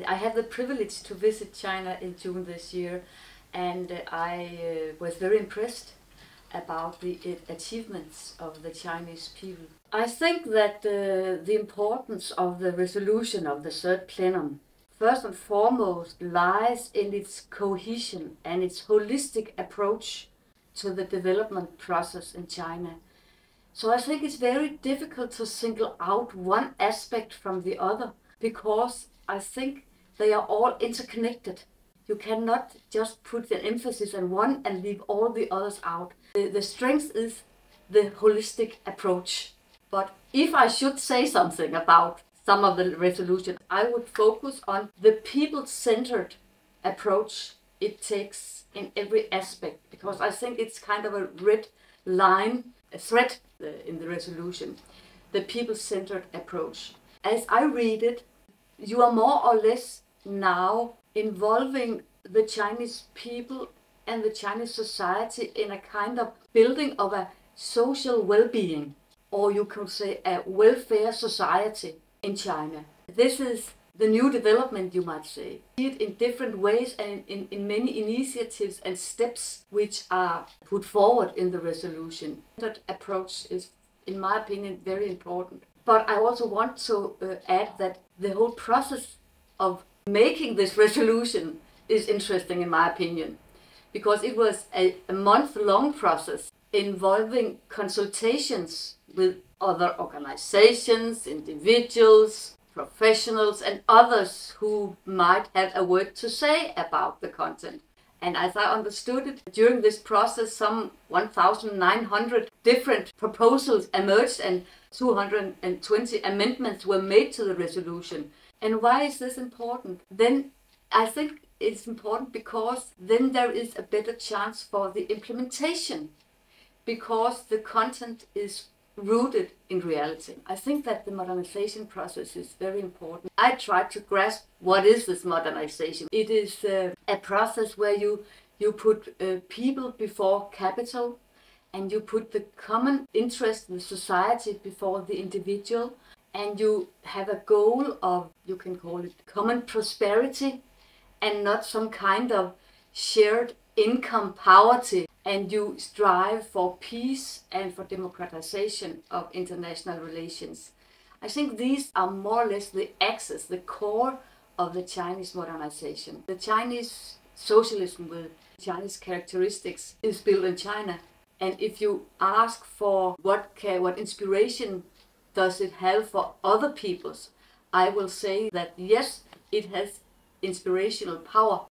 I had the privilege to visit China in June this year, and I was very impressed about the achievements of the Chinese people. I think that the importance of the resolution of the third plenum first and foremost lies in its cohesion and its holistic approach to the development process in China. So I think it's very difficult to single out one aspect from the other, because I think they are all interconnected. You cannot just put the emphasis on one and leave all the others out. The strength is the holistic approach. But if I should say something about some of the resolutions, I would focus on the people-centered approach it takes in every aspect, because I think it's kind of a red line, a thread in the resolution, the people-centered approach. As I read it, you are more or less now involving the Chinese people and the Chinese society in a kind of building of a social well-being, or you could say a welfare society in China. This is the new development, you might say. See it in different ways and in many initiatives and steps which are put forward in the resolution. That approach is, in my opinion, very important. But I also want to add that the whole process of making this resolution is interesting, in my opinion, because it was a month-long process involving consultations with other organizations, individuals, professionals and others who might have a word to say about the content. And as I understood it, during this process some 1,900 different proposals emerged and 220 amendments were made to the resolution. And why is this important? Then I think it's important because then there is a better chance for the implementation, because the content is rooted in reality. I think that the modernization process is very important. I try to grasp what is this modernization. It is a process where you put people before capital, and you put the common interest in society before the individual, and you have a goal of, you can call it common prosperity, and not some kind of shared income poverty, and you strive for peace and for democratization of international relations. I think these are more or less the axis, the core of the Chinese modernization. The Chinese socialism with Chinese characteristics is built in China. And if you ask for what inspiration does it have for other peoples, I will say that yes, it has inspirational power.